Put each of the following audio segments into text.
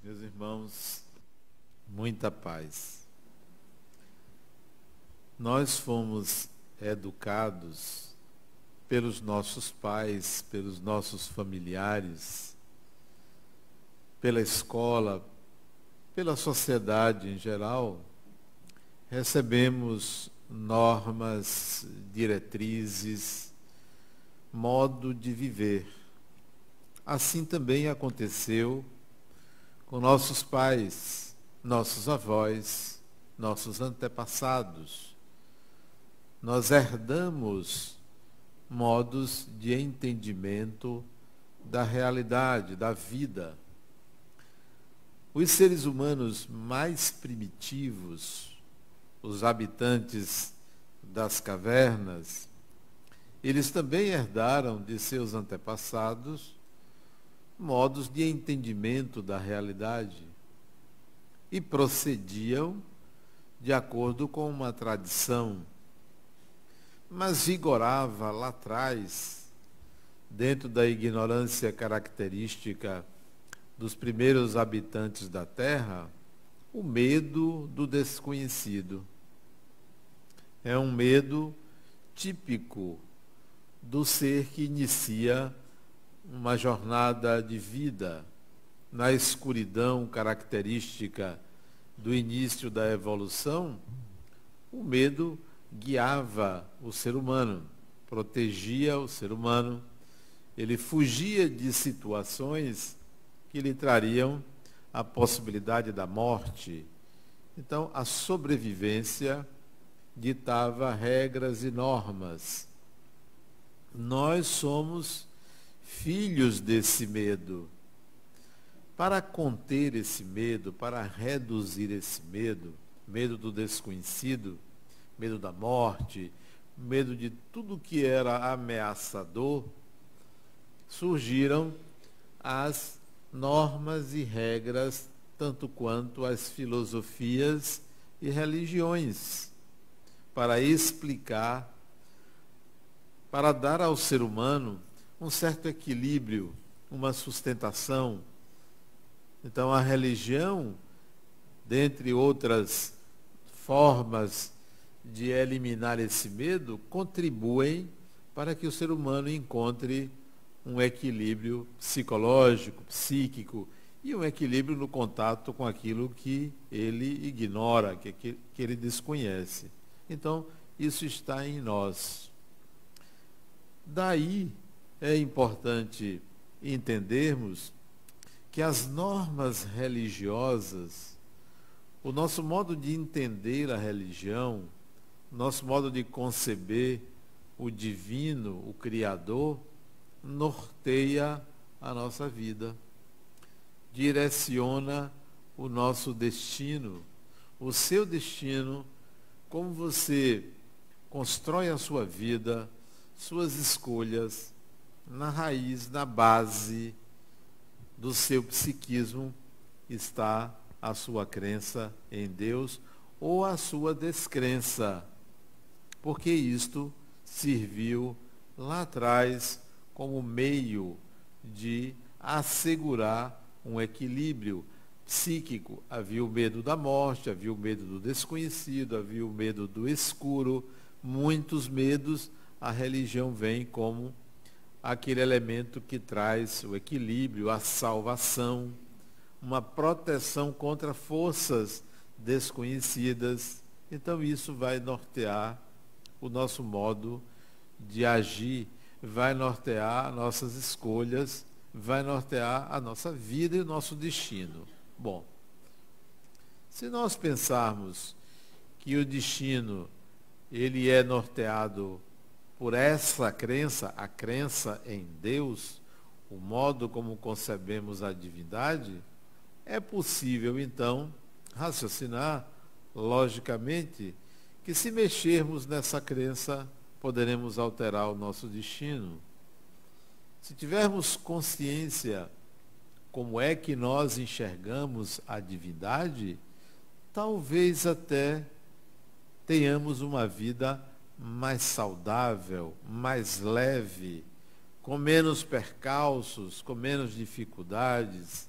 Meus irmãos, muita paz. Nós fomos educados pelos nossos pais, pelos nossos familiares, pela escola, pela sociedade em geral. Recebemos normas, diretrizes, modo de viver. Assim também aconteceu com nossos pais, nossos avós, nossos antepassados. Nós herdamos modos de entendimento da realidade, da vida. Os seres humanos mais primitivos, os habitantes das cavernas, eles também herdaram de seus antepassados modos de entendimento da realidade e procediam de acordo com uma tradição. Mas vigorava lá atrás, dentro da ignorância característica dos primeiros habitantes da Terra, o medo do desconhecido. É um medo típico do ser que inicia uma jornada de vida na escuridão característica do início da evolução. O medo guiava o ser humano, protegia o ser humano, ele fugia de situações que lhe trariam a possibilidade da morte. Então, a sobrevivência ditava regras e normas. Nós somos filhos desse medo. Para conter esse medo, para reduzir esse medo, medo do desconhecido, medo da morte, medo de tudo que era ameaçador, surgiram as normas e regras, tanto quanto as filosofias e religiões, para explicar, para dar ao ser humano um certo equilíbrio, uma sustentação. Então, a religião, dentre outras formas de eliminar esse medo, contribuem para que o ser humano encontre um equilíbrio psicológico, psíquico, e um equilíbrio no contato com aquilo que ele ignora, que ele desconhece. Então, isso está em nós. Daí, é importante entendermos que as normas religiosas, o nosso modo de entender a religião, o nosso modo de conceber o divino, o Criador, norteia a nossa vida, direciona o nosso destino, o seu destino, como você constrói a sua vida, suas escolhas, na raiz, na base do seu psiquismo está a sua crença em Deus ou a sua descrença, porque isto serviu lá atrás como meio de assegurar um equilíbrio psíquico. Havia o medo da morte, havia o medo do desconhecido, havia o medo do escuro, muitos medos. A religião vem como aquele elemento que traz o equilíbrio, a salvação, uma proteção contra forças desconhecidas. Então isso vai nortear o nosso modo de agir, vai nortear nossas escolhas, vai nortear a nossa vida e o nosso destino. Bom, se nós pensarmos que o destino ele é norteado por essa crença, a crença em Deus, o modo como concebemos a divindade, é possível, então, raciocinar, logicamente, que se mexermos nessa crença, poderemos alterar o nosso destino. Se tivermos consciência como é que nós enxergamos a divindade, talvez até tenhamos uma vida mais saudável, mais leve, com menos percalços, com menos dificuldades,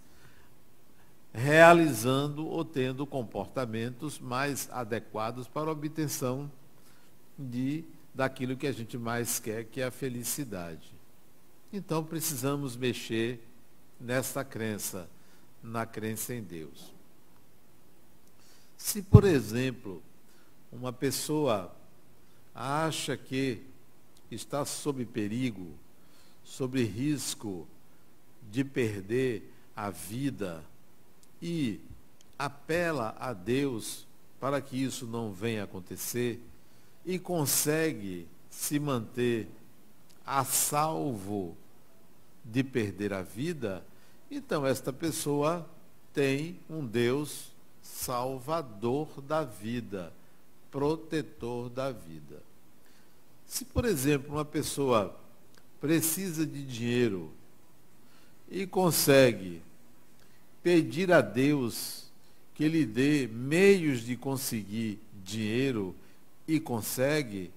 realizando ou tendo comportamentos mais adequados para a obtenção daquilo que a gente mais quer, que é a felicidade. Então precisamos mexer nessa crença, na crença em Deus. Se, por exemplo, uma pessoa acha que está sob perigo, sob risco de perder a vida e apela a Deus para que isso não venha a acontecer e consegue se manter a salvo de perder a vida, então esta pessoa tem um Deus salvador da vida, protetor da vida. Se, por exemplo, uma pessoa precisa de dinheiro e consegue pedir a Deus que lhe dê meios de conseguir dinheiro e consegue,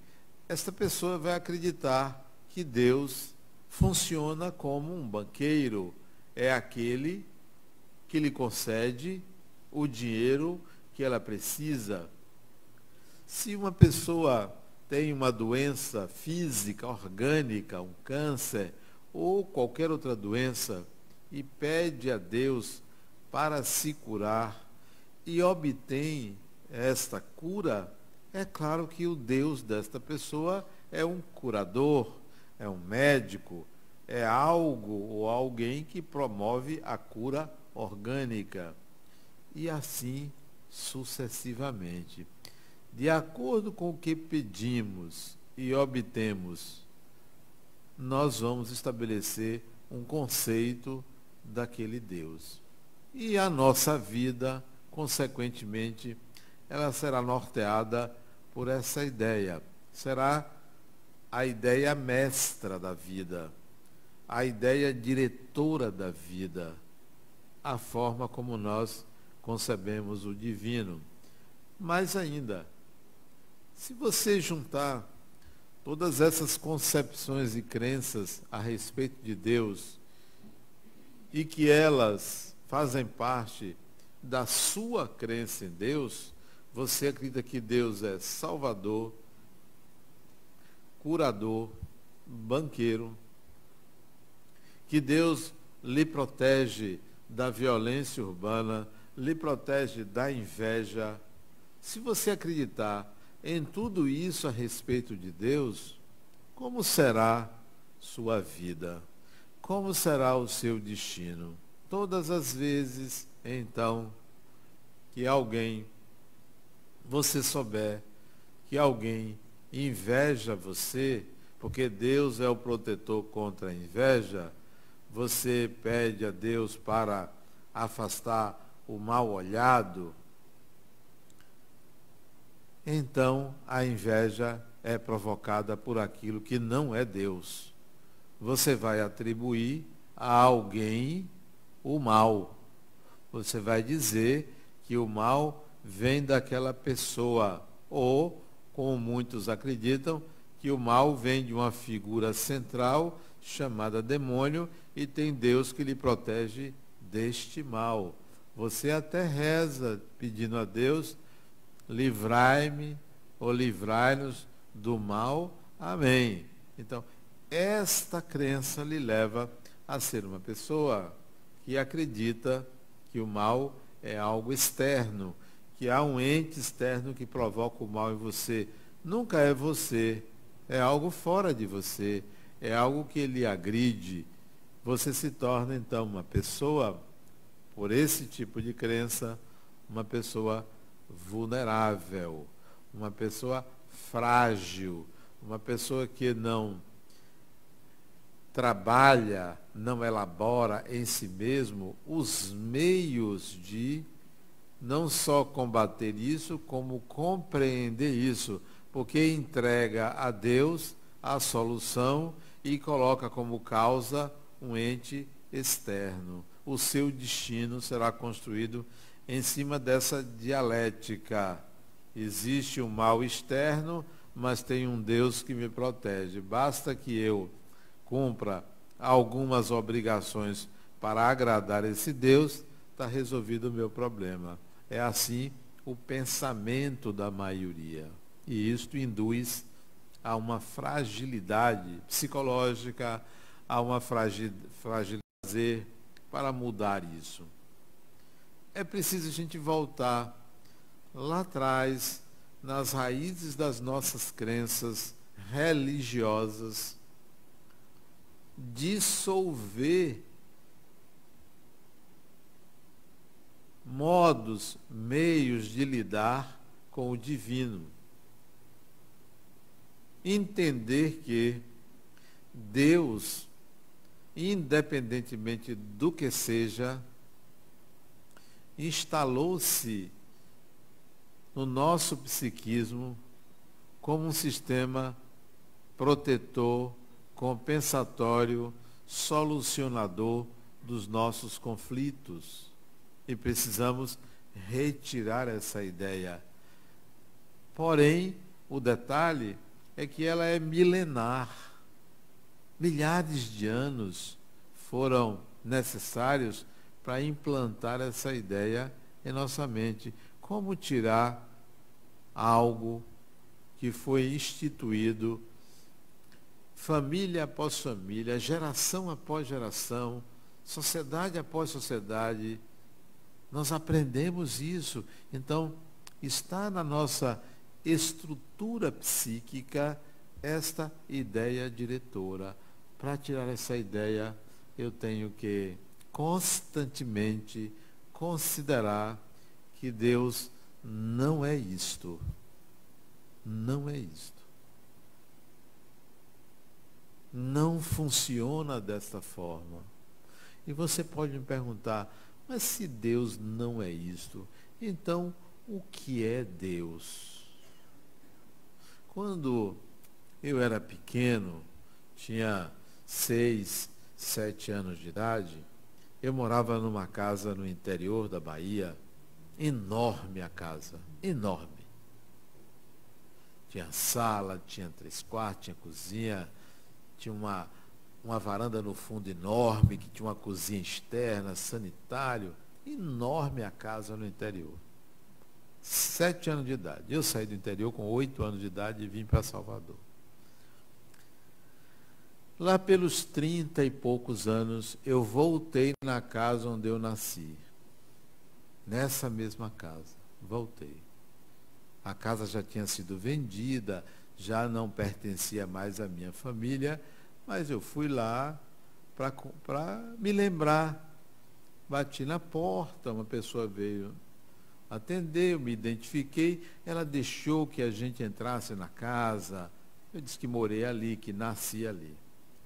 esta pessoa vai acreditar que Deus funciona como um banqueiro, é aquele que lhe concede o dinheiro que ela precisa. Se uma pessoa tem uma doença física, orgânica, um câncer ou qualquer outra doença e pede a Deus para se curar e obtém esta cura, é claro que o Deus desta pessoa é um curador, é um médico, é algo ou alguém que promove a cura orgânica. E assim sucessivamente. De acordo com o que pedimos e obtemos, nós vamos estabelecer um conceito daquele Deus. E a nossa vida, consequentemente, ela será norteada por essa ideia. Será a ideia mestra da vida, a ideia diretora da vida, a forma como nós concebemos o divino. Mais ainda, se você juntar todas essas concepções e crenças a respeito de Deus e que elas fazem parte da sua crença em Deus, você acredita que Deus é salvador, curador, banqueiro, que Deus lhe protege da violência urbana, lhe protege da inveja. Se você acreditar em tudo isso a respeito de Deus, como será sua vida? Como será o seu destino? Todas as vezes, então, que você souber que alguém inveja você, porque Deus é o protetor contra a inveja, você pede a Deus para afastar o mal olhado, então a inveja é provocada por aquilo que não é Deus. Você vai atribuir a alguém o mal. Você vai dizer que o mal vem daquela pessoa, ou, como muitos acreditam, que o mal vem de uma figura central chamada demônio e tem Deus que lhe protege deste mal. Você até reza pedindo a Deus: livrai-me ou livrai-nos do mal. Amém. Então, esta crença lhe leva a ser uma pessoa que acredita que o mal é algo externo, que há um ente externo que provoca o mal em você. Nunca é você, é algo fora de você, é algo que lhe agride. Você se torna, então, uma pessoa, por esse tipo de crença, uma pessoa vulnerável, uma pessoa frágil, uma pessoa que não trabalha, não elabora em si mesmo os meios de não só combater isso, como compreender isso, porque entrega a Deus a solução e coloca como causa um ente externo. O seu destino será construído em cima dessa dialética. Existe um mal externo, mas tem um Deus que me protege. Basta que eu cumpra algumas obrigações para agradar esse Deus, está resolvido o meu problema. É assim o pensamento da maioria. E isto induz a uma fragilidade psicológica, a uma fragilidade para mudar isso. É preciso a gente voltar lá atrás, nas raízes das nossas crenças religiosas, dissolver modos, meios de lidar com o divino. Entender que Deus, independentemente do que seja, instalou-se no nosso psiquismo como um sistema protetor, compensatório, solucionador dos nossos conflitos. E precisamos retirar essa ideia. Porém, o detalhe é que ela é milenar. Milhares de anos foram necessários para implantar essa ideia em nossa mente. Como tirar algo que foi instituído família após família, geração após geração, sociedade após sociedade. Nós aprendemos isso. Então, está na nossa estrutura psíquica esta ideia diretora. Para tirar essa ideia, eu tenho que constantemente considerar que Deus não é isto. Não é isto. Não funciona desta forma. E você pode me perguntar, mas se Deus não é isto, então o que é Deus? Quando eu era pequeno, tinha 6, 7 anos de idade, eu morava numa casa no interior da Bahia, enorme a casa, enorme. Tinha sala, tinha 3 quartos, tinha cozinha, tinha uma varanda no fundo enorme, que tinha uma cozinha externa, sanitário, enorme a casa no interior. 7 anos de idade. Eu saí do interior com 8 anos de idade e vim para Salvador. Lá pelos 30 e poucos anos, eu voltei na casa onde eu nasci. Nessa mesma casa, voltei. A casa já tinha sido vendida, já não pertencia mais à minha família, mas eu fui lá para me lembrar. Bati na porta, uma pessoa veio atender, eu me identifiquei, ela deixou que a gente entrasse na casa. Eu disse que morei ali, que nasci ali.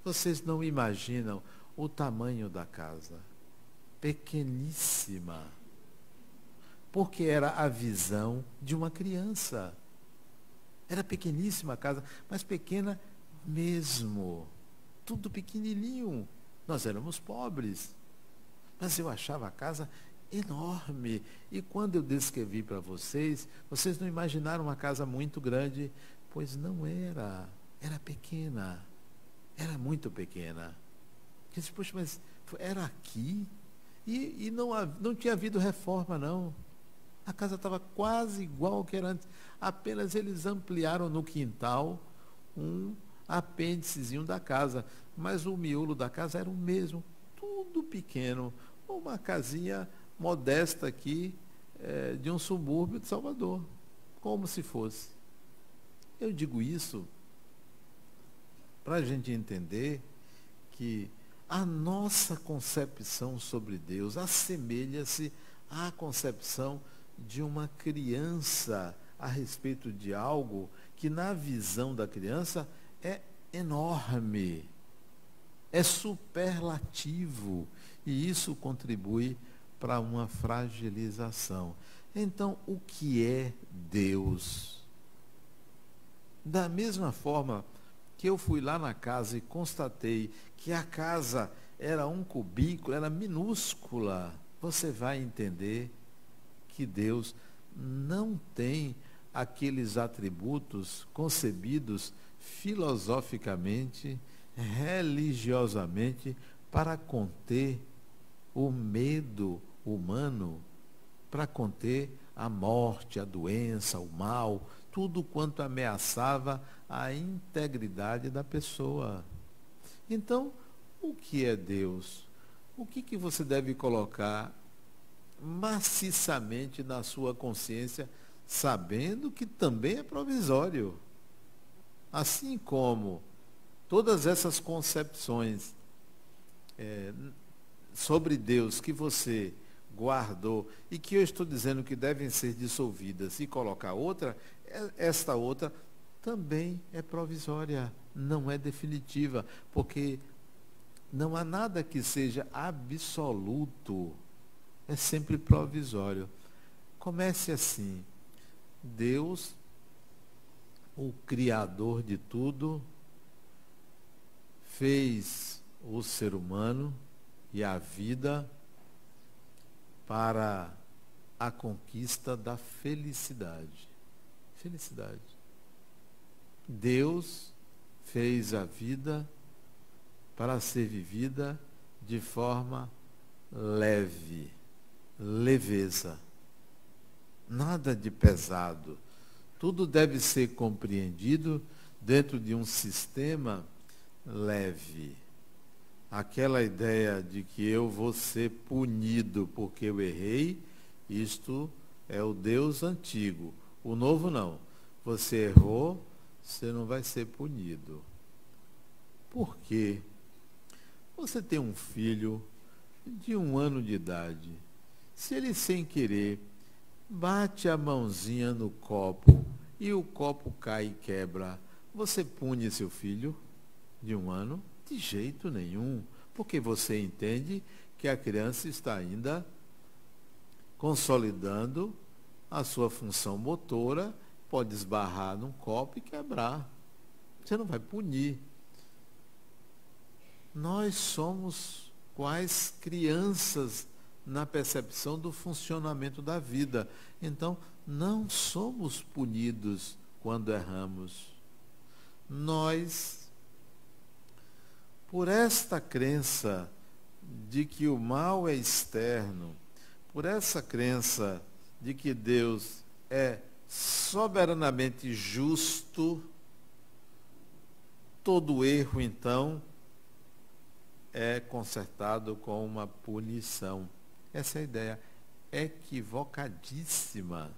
Vocês não imaginam o tamanho da casa. Pequeníssima. Porque era a visão de uma criança. Era pequeníssima a casa, mas pequena mesmo. Tudo pequenininho. Nós éramos pobres. Mas eu achava a casa enorme. E quando eu descrevi para vocês, vocês não imaginaram uma casa muito grande. Pois não era. Era pequena. Era muito pequena. Eu disse, poxa, mas era aqui? E não tinha havido reforma, não. A casa estava quase igual ao que era antes. Apenas eles ampliaram no quintal um apêndicezinho da casa. Mas o miolo da casa era o mesmo. Tudo pequeno. Uma casinha modesta aqui, de um subúrbio de Salvador. Como se fosse. Eu digo isso para a gente entender que a nossa concepção sobre Deus assemelha-se à concepção de uma criança a respeito de algo que na visão da criança é enorme, é superlativo, e isso contribui para uma fragilização. Então, o que é Deus? Da mesma forma que eu fui lá na casa e constatei que a casa era um cubículo, era minúscula, você vai entender que Deus não tem aqueles atributos concebidos filosoficamente, religiosamente, para conter o medo, humano para conter a morte, a doença, o mal, tudo quanto ameaçava a integridade da pessoa. Então, o que é Deus? O que você deve colocar maciçamente na sua consciência, sabendo que também é provisório? Assim como todas essas concepções sobre Deus que você guardou e que eu estou dizendo que devem ser dissolvidas e colocar outra, esta outra também é provisória, não é definitiva, porque não há nada que seja absoluto, é sempre provisório. Comece assim: Deus, o Criador de tudo, fez o ser humano e a vida para a conquista da felicidade. Felicidade. Deus fez a vida para ser vivida de forma leve, leveza. Nada de pesado. Tudo deve ser compreendido dentro de um sistema leve. Aquela ideia de que eu vou ser punido porque eu errei, isto é o Deus antigo. O novo não. Você errou, você não vai ser punido. Por quê? Você tem um filho de 1 ano de idade. Se ele sem querer bate a mãozinha no copo e o copo cai e quebra, você pune seu filho de 1 ano? De jeito nenhum, porque você entende que a criança está ainda consolidando a sua função motora, pode esbarrar num copo e quebrar. Você não vai punir. Nós somos quais crianças na percepção do funcionamento da vida. Então, não somos punidos quando erramos. Nós, por esta crença de que o mal é externo, por essa crença de que Deus é soberanamente justo, todo erro, então, é consertado com uma punição. Essa é a ideia equivocadíssima.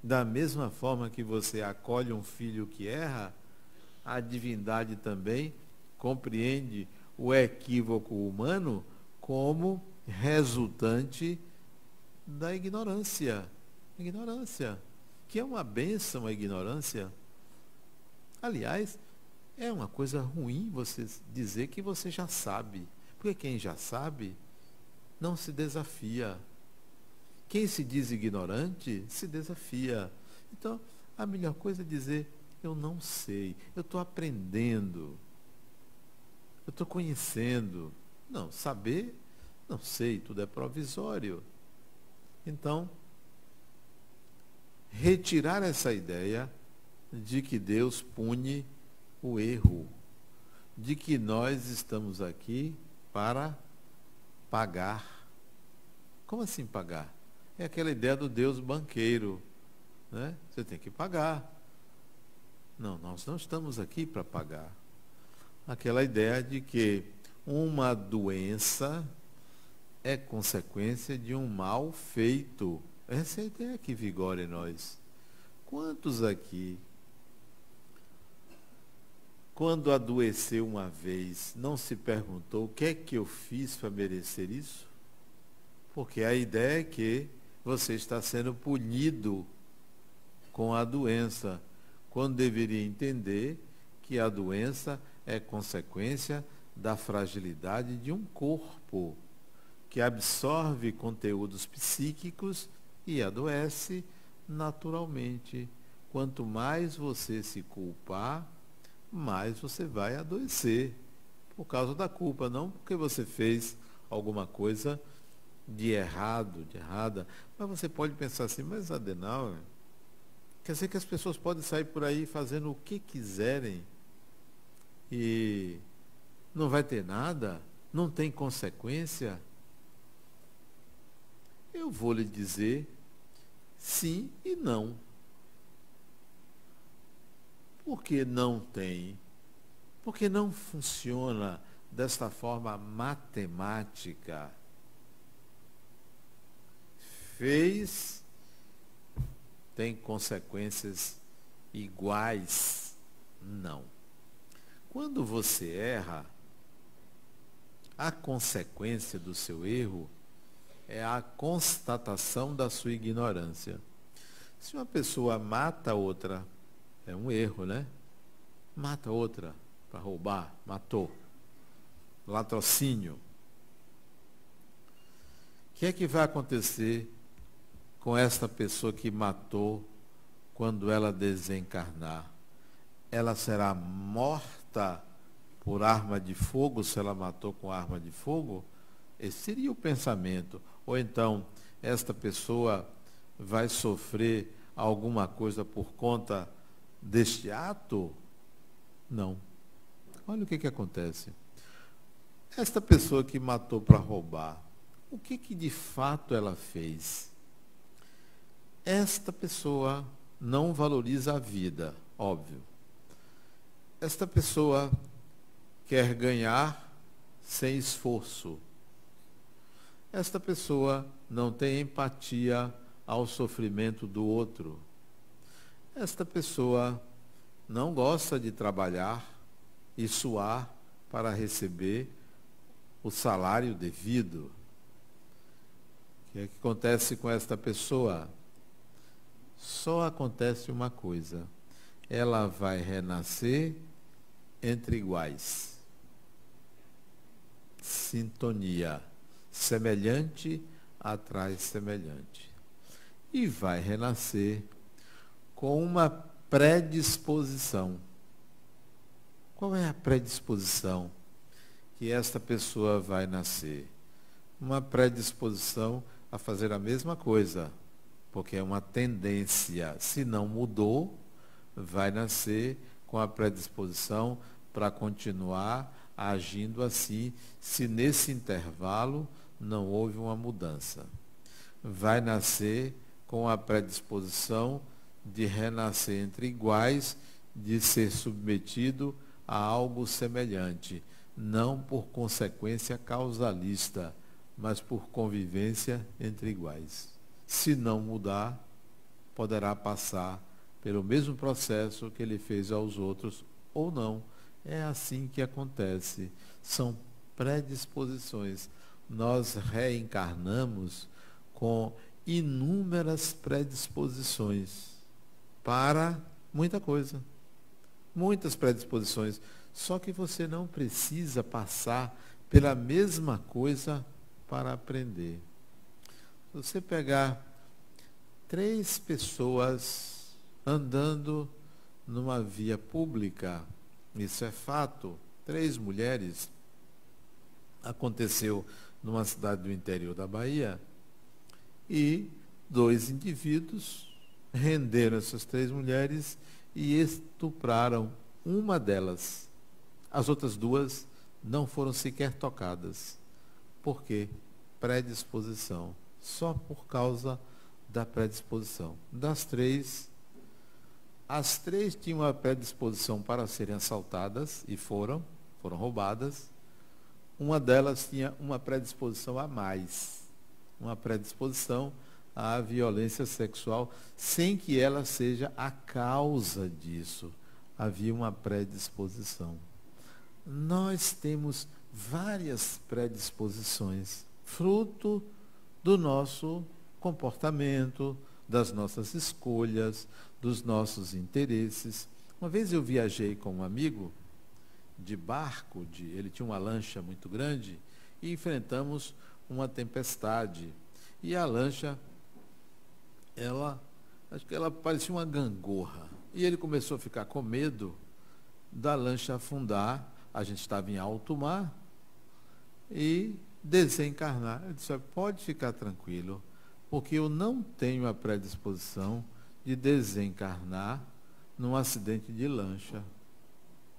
Da mesma forma que você acolhe um filho que erra, a divindade também compreende o equívoco humano como resultante da ignorância. Ignorância, que é uma bênção a ignorância. Aliás, é uma coisa ruim você dizer que você já sabe, porque quem já sabe não se desafia. Quem se diz ignorante se desafia. Então, a melhor coisa é dizer: eu não sei, eu estou aprendendo, eu estou conhecendo. Não, saber, não sei, tudo é provisório. Então, retirar essa ideia de que Deus pune o erro, de que nós estamos aqui para pagar. Como assim pagar? É aquela ideia do Deus banqueiro, né? Você tem que pagar. Não, nós não estamos aqui para pagar. Aquela ideia de que uma doença é consequência de um mal feito. Essa é a ideia que vigora em nós. Quantos aqui, quando adoeceu uma vez, não se perguntou o que é que eu fiz para merecer isso? Porque a ideia é que você está sendo punido com a doença, quando deveria entender que a doença é consequência da fragilidade de um corpo que absorve conteúdos psíquicos e adoece naturalmente. Quanto mais você se culpar, mais você vai adoecer por causa da culpa, não porque você fez alguma coisa de errado, de errada. Mas você pode pensar assim: mas Adenauer, quer dizer que as pessoas podem sair por aí fazendo o que quiserem e não vai ter nada? Não tem consequência? Eu vou lhe dizer sim e não. Por que não tem? Porque não funciona desta forma matemática. Fez, tem consequências iguais? Não. Quando você erra, a consequência do seu erro é a constatação da sua ignorância. Se uma pessoa mata outra, é um erro, né? Mata outra para roubar, matou. Latrocínio. O que é que vai acontecer com esta pessoa que matou quando ela desencarnar? Ela será morta por arma de fogo, se ela matou com arma de fogo? Esse seria o pensamento. Ou então, esta pessoa vai sofrer alguma coisa por conta deste ato? Não. Olha o que acontece. Esta pessoa que matou para roubar, o que de fato ela fez? Esta pessoa não valoriza a vida, óbvio. Esta pessoa quer ganhar sem esforço. Esta pessoa não tem empatia ao sofrimento do outro. Esta pessoa não gosta de trabalhar e suar para receber o salário devido. O que é que acontece com esta pessoa? Só acontece uma coisa: ela vai renascer entre iguais. Sintonia. Semelhante atrai semelhante. E vai renascer com uma predisposição. Qual é a predisposição que esta pessoa vai nascer? Uma predisposição a fazer a mesma coisa, porque é uma tendência. Se não mudou, vai nascer com a predisposição para continuar agindo assim, se nesse intervalo não houve uma mudança. Vai nascer com a predisposição de renascer entre iguais, de ser submetido a algo semelhante, não por consequência causalista, mas por convivência entre iguais. Se não mudar, poderá passar pelo mesmo processo que ele fez aos outros, ou não. É assim que acontece. São predisposições. Nós reencarnamos com inúmeras predisposições para muita coisa. Muitas predisposições. Só que você não precisa passar pela mesma coisa para aprender. Se você pegar 3 pessoas andando numa via pública, isso é fato, 3 mulheres, aconteceu numa cidade do interior da Bahia, e 2 indivíduos renderam essas 3 mulheres e estupraram uma delas. As outras 2 não foram sequer tocadas. Por quê? Predisposição. Só por causa da predisposição. Das 3, as 3 tinham a predisposição para serem assaltadas e foram roubadas. Uma delas tinha uma predisposição a mais, uma predisposição à violência sexual, sem que ela seja a causa disso. Havia uma predisposição. Nós temos várias predisposições, fruto do nosso comportamento, das nossas escolhas, dos nossos interesses. Uma vez eu viajei com um amigo de barco, ele tinha uma lancha muito grande, e enfrentamos uma tempestade. E a lancha, acho que ela parecia uma gangorra. E ele começou a ficar com medo da lancha afundar. A gente estava em alto mar e desencarnar. Eu disse: pode ficar tranquilo, porque eu não tenho a predisposição de desencarnar num acidente de lancha.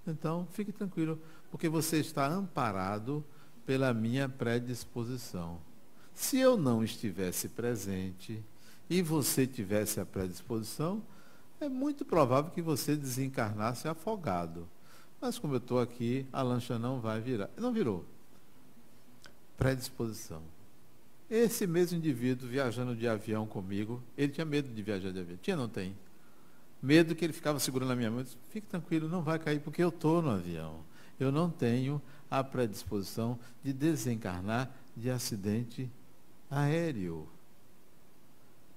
Então, fique tranquilo, porque você está amparado pela minha predisposição. Se eu não estivesse presente e você tivesse a predisposição, é muito provável que você desencarnasse afogado. Mas como eu estou aqui, a lancha não vai virar. Não virou. Predisposição. Esse mesmo indivíduo viajando de avião comigo, ele tinha medo de viajar de avião. Tinha, não tem? Medo que ele ficava segurando a minha mão. Eu disse, fique tranquilo, não vai cair porque eu estou no avião. Eu não tenho a predisposição de desencarnar de acidente aéreo.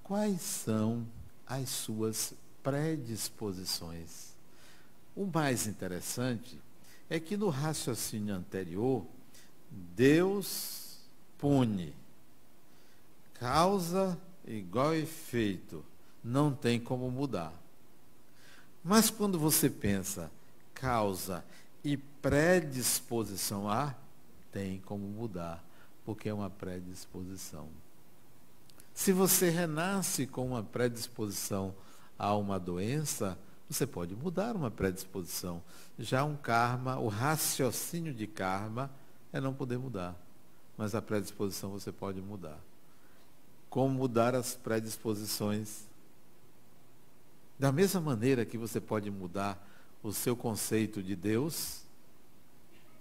Quais são as suas predisposições? O mais interessante é que no raciocínio anterior, Deus pune. Causa igual efeito. Não tem como mudar. Mas quando você pensa causa e predisposição a, tem como mudar, porque é uma predisposição. Se você renasce com uma predisposição a uma doença, você pode mudar uma predisposição. Já um karma, o raciocínio de karma é não poder mudar. Mas a predisposição você pode mudar. Como mudar as predisposições? Da mesma maneira que você pode mudar o seu conceito de Deus,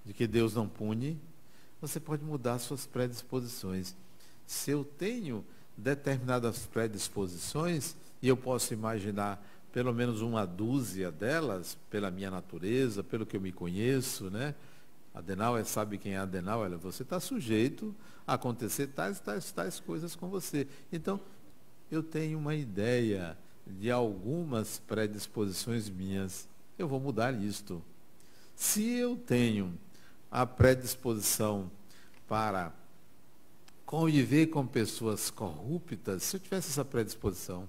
de que Deus não pune, você pode mudar suas predisposições. Se eu tenho determinadas predisposições, e eu posso imaginar pelo menos uma dúzia delas, pela minha natureza, pelo que eu me conheço, né? Adenauer sabe quem é Adenauer? Olha, você está sujeito a acontecer tais coisas com você. Então, eu tenho uma ideia de algumas predisposições minhas. Eu vou mudar isto. Se eu tenho a predisposição para conviver com pessoas corruptas, se eu tivesse essa predisposição,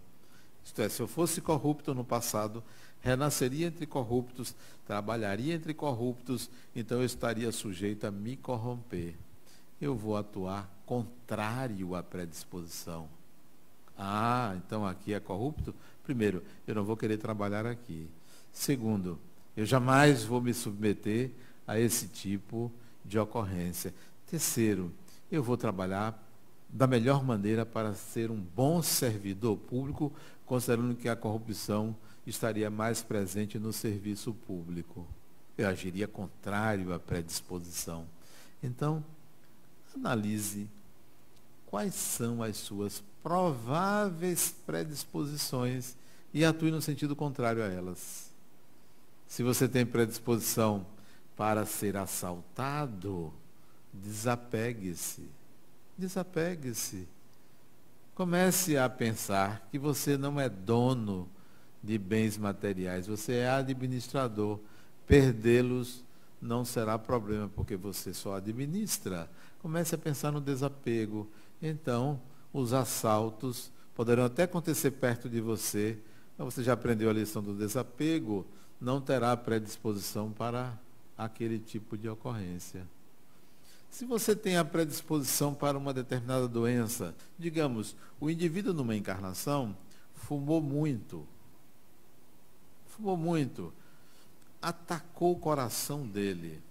isto é, se eu fosse corrupto no passado, renasceria entre corruptos, trabalharia entre corruptos, então eu estaria sujeito a me corromper. Eu vou atuar contrário à predisposição. Ah, então aqui é corrupto? Primeiro, eu não vou querer trabalhar aqui. Segundo, eu jamais vou me submeter a esse tipo de ocorrência. Terceiro, eu vou trabalhar da melhor maneira para ser um bom servidor público, considerando que a corrupção estaria mais presente no serviço público. Eu agiria contrário à predisposição. Então, analise quais são as suas prováveis predisposições e atue no sentido contrário a elas. Se você tem predisposição para ser assaltado, desapegue-se. Desapegue-se. Comece a pensar que você não é dono de bens materiais, você é administrador. Perdê-los não será problema, porque você só administra. Comece a pensar no desapego. Então, os assaltos poderão até acontecer perto de você, mas você já aprendeu a lição do desapego, não terá predisposição para aquele tipo de ocorrência. Se você tem a predisposição para uma determinada doença, digamos, o indivíduo numa encarnação fumou muito, atacou o coração dele,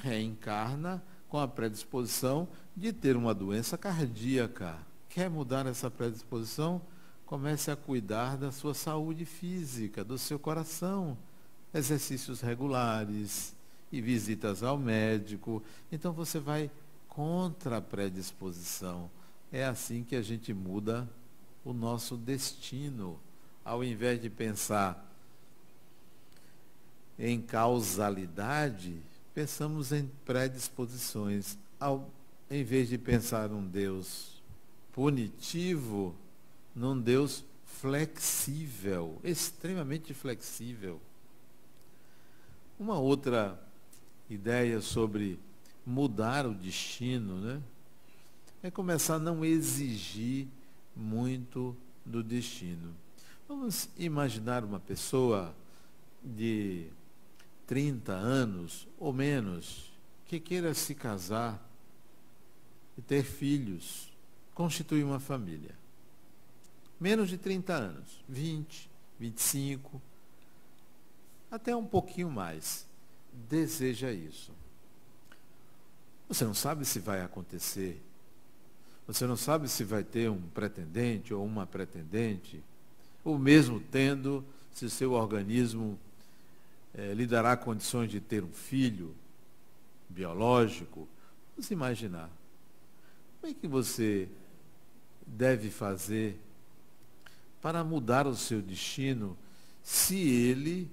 reencarna com a predisposição de ter uma doença cardíaca. Quer mudar essa predisposição? Comece a cuidar da sua saúde física, do seu coração. Exercícios regulares e visitas ao médico. Então você vai contra a predisposição. É assim que a gente muda o nosso destino. Ao invés de pensar em causalidade, pensamos em predisposições. Em vez de pensar num Deus punitivo, num Deus flexível, extremamente flexível. Uma outra ideia sobre mudar o destino, né, é começar a não exigir muito do destino. Vamos imaginar uma pessoa de 30 anos ou menos que queira se casar e ter filhos, constituir uma família. Menos de 30 anos, 20, 25, até um pouquinho mais, deseja isso. Você não sabe se vai acontecer. Você não sabe se vai ter um pretendente ou uma pretendente, ou mesmo tendo, se o seu organismo lhe dará condições de ter um filho biológico. Vamos imaginar. Como é que você deve fazer para mudar o seu destino se ele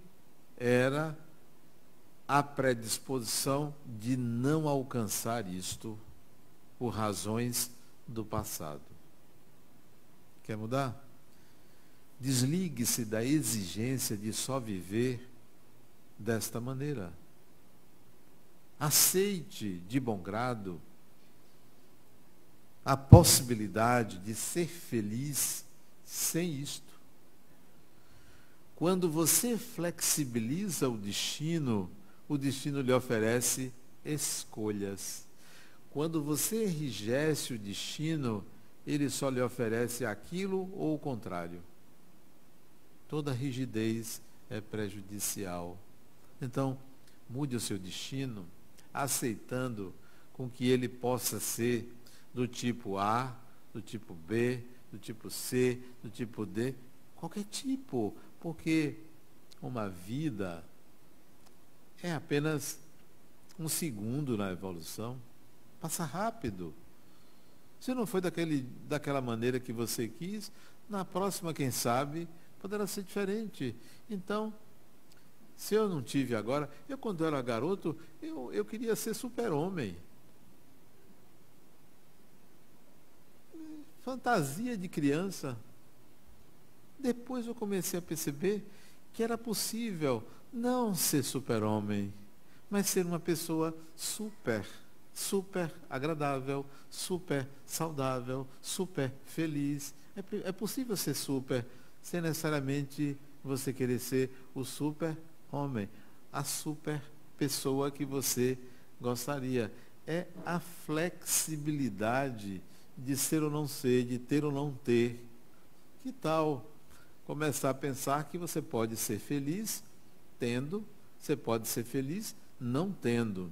era a predisposição de não alcançar isto por razões do passado? Quer mudar? Desligue-se da exigência de só viver desta maneira. Aceite de bom grado a possibilidade de ser feliz sem isto. Quando você flexibiliza o destino lhe oferece escolhas. Quando você enrijece o destino, ele só lhe oferece aquilo ou o contrário. Toda rigidez é prejudicial. Então, mude o seu destino, aceitando com que ele possa ser do tipo A, do tipo B, do tipo C, do tipo D, qualquer tipo, porque uma vida é apenas um segundo na evolução, passa rápido. Se não foi daquela maneira que você quis, na próxima, quem sabe, poderá ser diferente. Então, se eu não tive agora, eu quando era garoto, eu queria ser super-homem. Fantasia de criança. Depois eu comecei a perceber que era possível não ser super-homem, mas ser uma pessoa super agradável, super saudável, super feliz. É possível ser super, sem necessariamente você querer ser o super-homem, a super pessoa que você gostaria. É a flexibilidade de ser ou não ser, de ter ou não ter. Que tal começar a pensar que você pode ser feliz tendo, você pode ser feliz não tendo.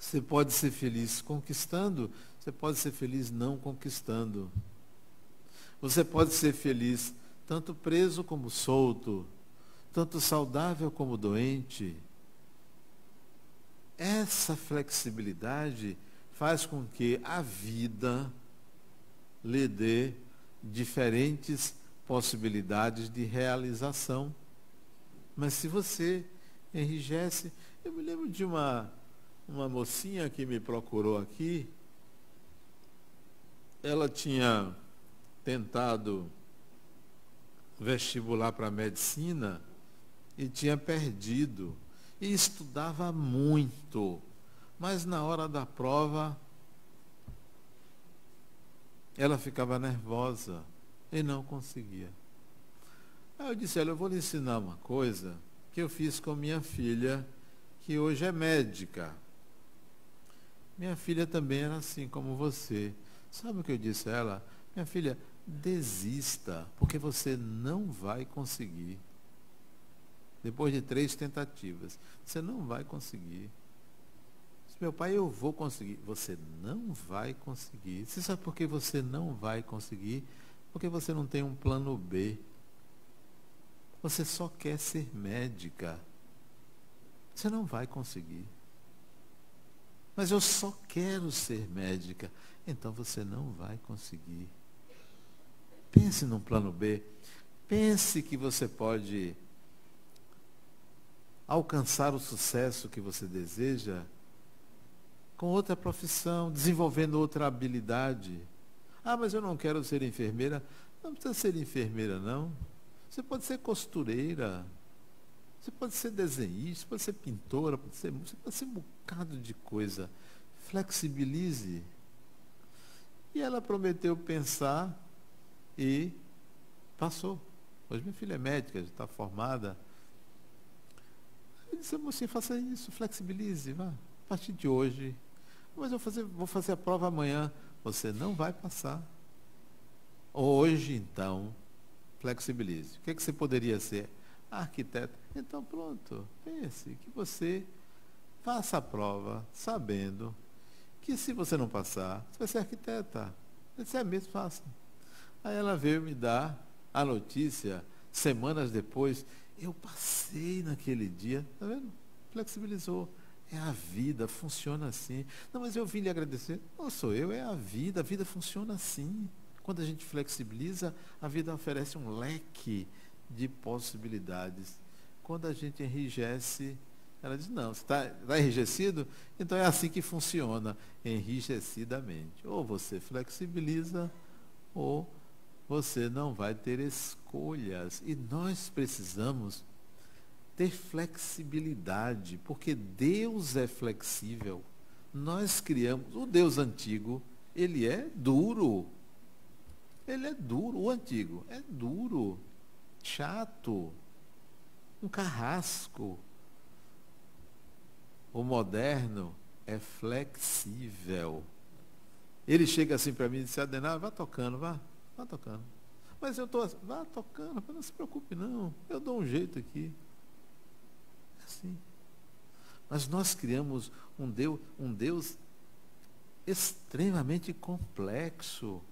Você pode ser feliz conquistando, você pode ser feliz não conquistando. Você pode ser feliz tanto preso como solto, tanto saudável como doente. Essa flexibilidade faz com que a vida lhe dê diferentes possibilidades de realização. Mas se você enrijece... Eu me lembro de uma mocinha que me procurou aqui. Ela tinha tentado vestibular para medicina e tinha perdido. E estudava muito. Mas na hora da prova, ela ficava nervosa e não conseguia. Aí eu disse, olha, eu vou lhe ensinar uma coisa que eu fiz com minha filha, que hoje é médica. Minha filha também era assim como você. Sabe o que eu disse a ela? Minha filha, desista, porque você não vai conseguir. Depois de 3 tentativas, você não vai conseguir. Meu pai, eu vou conseguir. Você não vai conseguir. Você sabe por que você não vai conseguir? Porque você não tem um plano B. Você só quer ser médica. Você não vai conseguir. Mas eu só quero ser médica. Então você não vai conseguir. Pense num plano B. Pense que você pode alcançar o sucesso que você deseja com outra profissão, desenvolvendo outra habilidade. Ah, mas eu não quero ser enfermeira. Não precisa ser enfermeira, não. Você pode ser costureira. Você pode ser desenhista, pode ser pintora, você pode ser um bocado de coisa. Flexibilize. E ela prometeu pensar e passou. Hoje minha filha é médica, já está formada. Eu disse, mocinha, faça isso, flexibilize, vá. A partir de hoje. Mas eu vou fazer a prova amanhã. Você não vai passar. Hoje, então, flexibilize. O que, é que você poderia ser? Arquiteto. Então, pronto. Pense que você faça a prova sabendo que se você não passar, você vai ser arquiteta. Eu disse, é mesmo, faça. Aí ela veio me dar a notícia, semanas depois, eu passei naquele dia, tá vendo? Flexibilizou. É a vida, funciona assim. Não, mas eu vim lhe agradecer. Não sou eu, é a vida funciona assim. Quando a gente flexibiliza, a vida oferece um leque de possibilidades. Quando a gente enrijece, ela diz, não, você está enrijecido? Então é assim que funciona, enrijecidamente. Ou você flexibiliza, ou você não vai ter escolhas. E nós precisamos ter flexibilidade, porque Deus é flexível. Nós criamos, o Deus antigo, ele é duro. Ele é duro, o antigo é duro, chato, um carrasco. O moderno é flexível. Ele chega assim para mim e diz, Adenauer, vá tocando, vá tocando. Mas eu estou assim, vá tocando, não se preocupe não, eu dou um jeito aqui. Assim. Mas nós criamos um Deus extremamente complexo,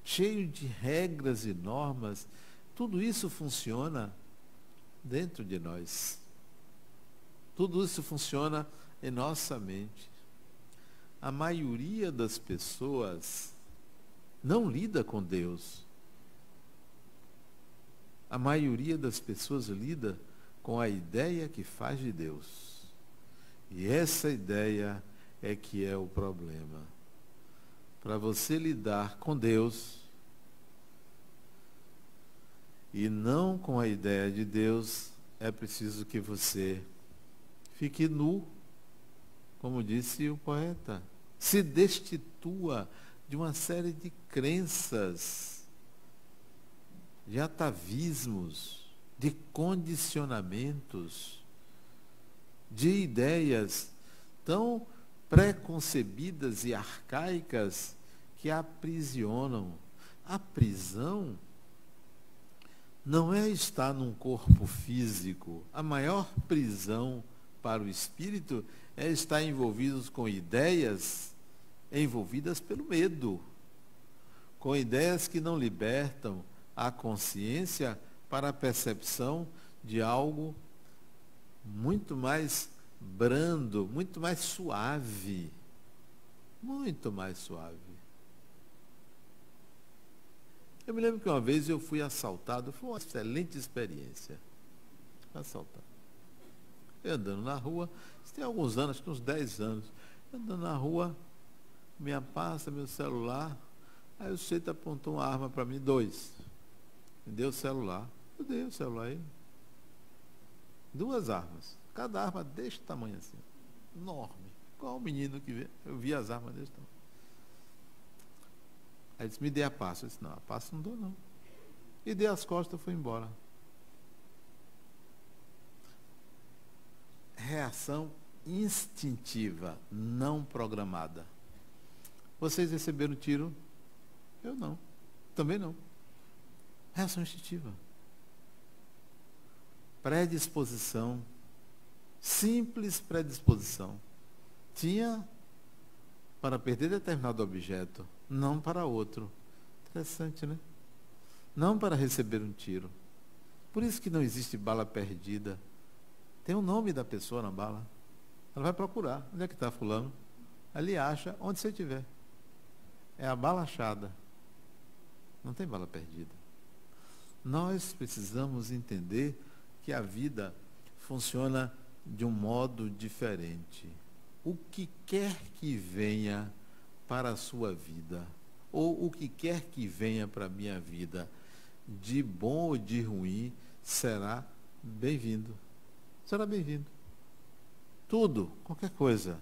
cheio de regras e normas. Tudo isso funciona dentro de nós. Tudo isso funciona em nossa mente. A maioria das pessoas não lida com Deus. A maioria das pessoas lida com a ideia que faz de Deus. E essa ideia é que é o problema. Para você lidar com Deus e não com a ideia de Deus, é preciso que você fique nu, como disse o poeta. Se destitua de uma série de crenças, de atavismos, de condicionamentos, de ideias tão preconcebidas e arcaicas que aprisionam. A prisão não é estar num corpo físico. A maior prisão para o espírito é estar envolvidos com ideias envolvidas pelo medo, com ideias que não libertam a consciência para a percepção de algo muito mais brando, muito mais suave. Muito mais suave. Eu me lembro que uma vez eu fui assaltado, foi uma excelente experiência. Assaltado. Eu andando na rua, isso tem alguns anos, acho que uns 10 anos, andando na rua, minha pasta, meu celular, aí o sujeito apontou uma arma para mim, 2. Me deu o celular. Eu dei o celular aí. 2 armas. Cada arma deste tamanho assim. Enorme. Qual o menino que vê? Eu vi as armas desse tamanho. Aí disse, me dê a pasta. Eu disse, não, a pasta não dou não. E dei as costas e fui embora. Reação instintiva, não programada. Vocês receberam tiro? Eu não. Também não. Reação instintiva. Predisposição. Simples predisposição. Tinha para perder determinado objeto, não para outro. Interessante, né? Não para receber um tiro. Por isso que não existe bala perdida. Tem o nome da pessoa na bala. Ela vai procurar. Onde é que está fulano? Ali acha, onde você estiver. É a bala achada. Não tem bala perdida. Nós precisamos entender que a vida funciona de um modo diferente. O que quer que venha para a sua vida, ou o que quer que venha para a minha vida, de bom ou de ruim, será bem-vindo. Será bem-vindo. Tudo, qualquer coisa.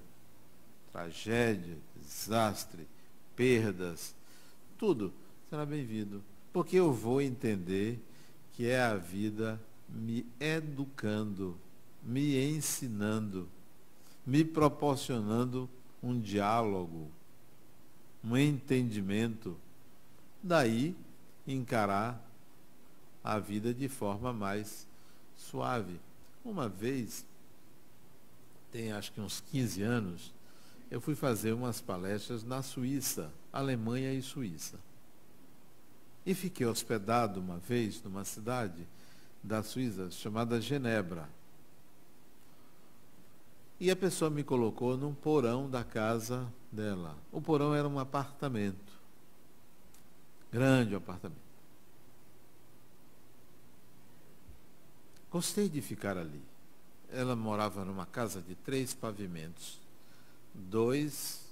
Tragédia, desastre, perdas, tudo será bem-vindo. Porque eu vou entender que é a vida me educando, me ensinando, me proporcionando um diálogo, um entendimento. Daí, encarar a vida de forma mais suave. Uma vez, tem acho que uns 15 anos, eu fui fazer umas palestras na Suíça, Alemanha e Suíça. E fiquei hospedado uma vez numa cidade da Suíça chamada Genebra. E a pessoa me colocou num porão da casa dela. O porão era um apartamento. Grande apartamento. Gostei de ficar ali. Ela morava numa casa de 3 pavimentos. 2,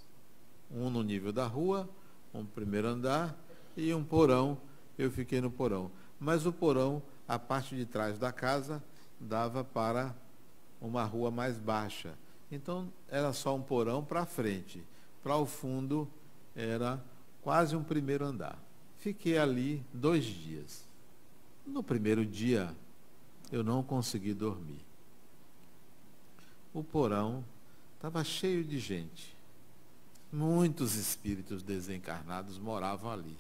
um no nível da rua, um primeiro andar e um porão. Eu fiquei no porão. Mas o porão, a parte de trás da casa, dava para uma rua mais baixa. Então, era só um porão para frente. Para o fundo, era quase um primeiro andar. Fiquei ali 2 dias. No primeiro dia, eu não consegui dormir. O porão estava cheio de gente. Muitos espíritos desencarnados moravam ali.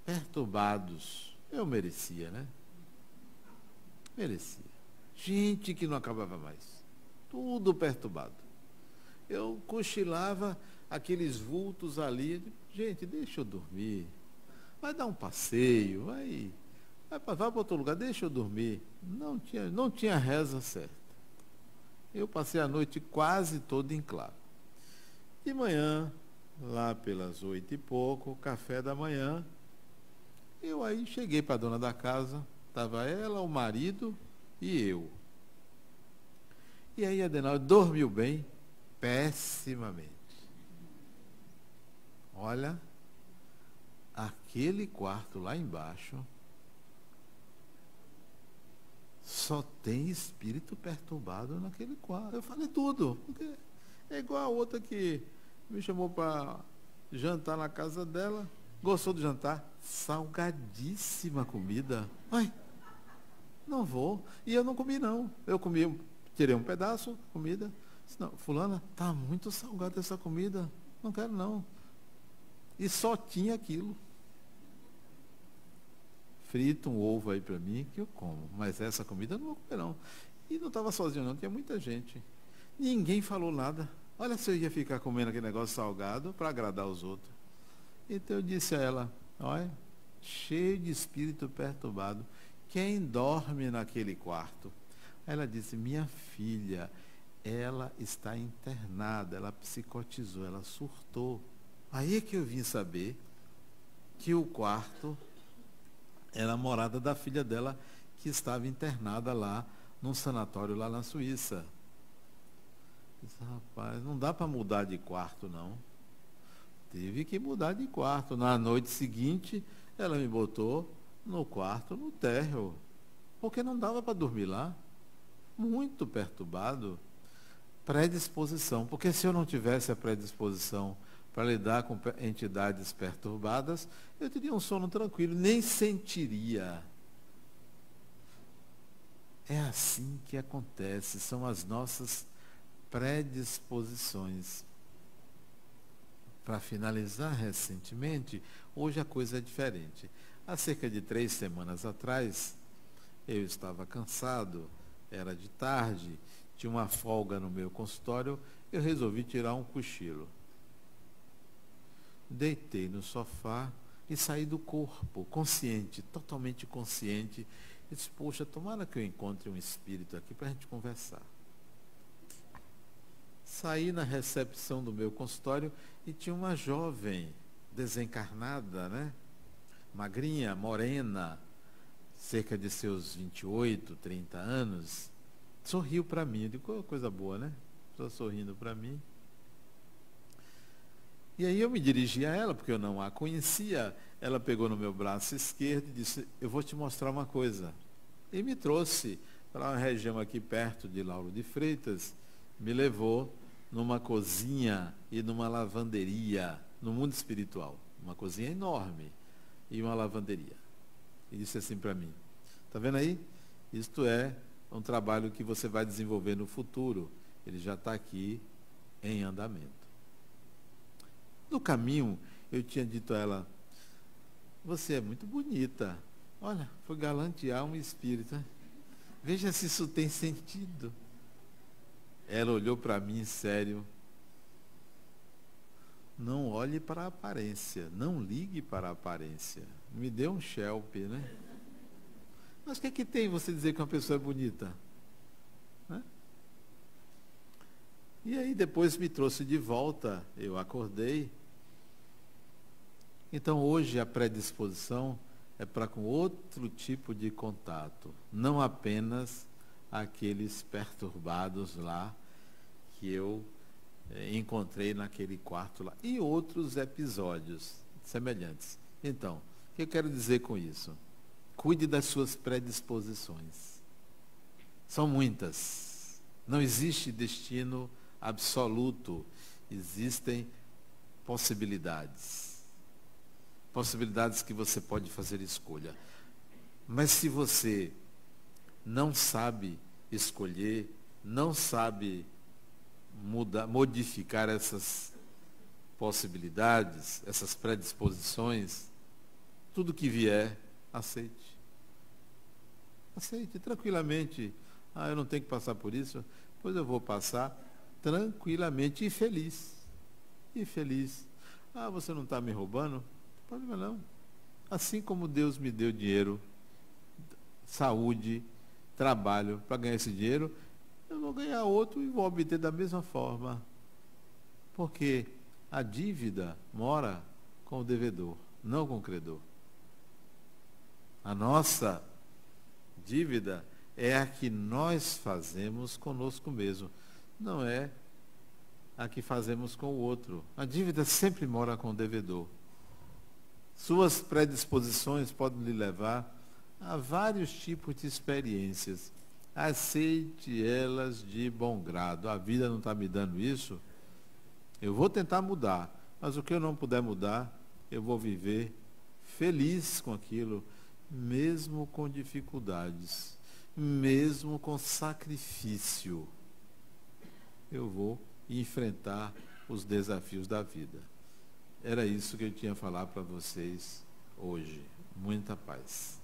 Perturbados. Eu merecia, né? Merecia. Gente que não acabava mais. Tudo perturbado. Eu cochilava aqueles vultos ali. Gente, deixa eu dormir. Vai dar um passeio, vai para outro lugar, deixa eu dormir. Não tinha reza certa. Eu passei a noite quase toda em claro. De manhã, lá pelas 8 e pouco, café da manhã, eu aí cheguei para a dona da casa, estava ela, o marido e eu. E aí Adenauer dormiu bem, pessimamente. Olha, aquele quarto lá embaixo só tem espírito perturbado naquele quarto. Eu falei tudo, porque é igual a outra que me chamou para jantar na casa dela. Gostou do jantar? Salgadíssima comida. Ai, não vou. E eu não comi, não. Eu comi, tirei um pedaço, comida. Disse, não, fulana, tá muito salgada essa comida. Não quero, não. E só tinha aquilo. Frita um ovo aí para mim, que eu como. Mas essa comida eu não vou comer, não. E não estava sozinho, não. Tinha muita gente. Ninguém falou nada. Olha se eu ia ficar comendo aquele negócio salgado para agradar os outros. Então eu disse a ela, olha, cheio de espírito perturbado, quem dorme naquele quarto? Aí ela disse, minha filha, ela está internada, ela psicotizou, ela surtou. Aí é que eu vim saber que o quarto era a morada da filha dela, que estava internada lá, num sanatório lá na Suíça. Eu disse, rapaz, não dá para mudar de quarto, não. Teve que mudar de quarto. Na noite seguinte, ela me botou no quarto, no térreo, porque não dava para dormir lá. Muito perturbado. Predisposição, porque se eu não tivesse a predisposição para lidar com entidades perturbadas, eu teria um sono tranquilo, nem sentiria. É assim que acontece, são as nossas predisposições. Para finalizar recentemente, hoje a coisa é diferente. Há cerca de 3 semanas atrás, eu estava cansado, era de tarde, tinha uma folga no meu consultório, eu resolvi tirar um cochilo. Deitei no sofá e saí do corpo, consciente, totalmente consciente. E disse, poxa, tomara que eu encontre um espírito aqui para a gente conversar. Saí na recepção do meu consultório e tinha uma jovem desencarnada, né? Magrinha, morena, cerca de seus 28, 30 anos, sorriu para mim. Eu digo, coisa boa, né? Estou sorrindo para mim. E aí eu me dirigi a ela, porque eu não a conhecia. Ela pegou no meu braço esquerdo e disse, eu vou te mostrar uma coisa. E me trouxe para uma região aqui perto de Lauro de Freitas, me levou numa cozinha e numa lavanderia, no mundo espiritual. Uma cozinha enorme e uma lavanderia. E disse assim para mim, está vendo aí? Isto é um trabalho que você vai desenvolver no futuro. Ele já está aqui em andamento. No caminho, eu tinha dito a ela, você é muito bonita. Olha, foi galantear um espírito. Né? Veja se isso tem sentido. Ela olhou para mim sério. Não olhe para a aparência, não ligue para a aparência. Me dê um Shelp, né? Mas o que é que tem você dizer que uma pessoa é bonita? Né? E aí depois me trouxe de volta, eu acordei. Então hoje a predisposição é para com outro tipo de contato, não apenas aqueles perturbados lá que eu encontrei naquele quarto lá, e outros episódios semelhantes. Então, o que eu quero dizer com isso? Cuide das suas predisposições. São muitas. Não existe destino absoluto. Existem possibilidades. Possibilidades que você pode fazer escolha. Mas se você não sabe escolher, não sabe modificar essas possibilidades, essas predisposições, tudo que vier, aceite. Aceite tranquilamente. Eu não tenho que passar por isso, pois eu vou passar tranquilamente e feliz. E feliz. Você não está me roubando? Problema não. Assim como Deus me deu dinheiro, saúde, trabalho para ganhar esse dinheiro, eu vou ganhar outro e vou obter da mesma forma. Porque a dívida mora com o devedor, não com o credor. A nossa dívida é a que nós fazemos conosco mesmo, não é a que fazemos com o outro. A dívida sempre mora com o devedor. Suas predisposições podem lhe levar a vários tipos de experiências. Aceite elas de bom grado. A vida não está me dando isso. Eu vou tentar mudar. Mas o que eu não puder mudar, eu vou viver feliz com aquilo, mesmo com dificuldades, mesmo com sacrifício. Eu vou enfrentar os desafios da vida. Era isso que eu tinha a falar para vocês hoje. Muita paz.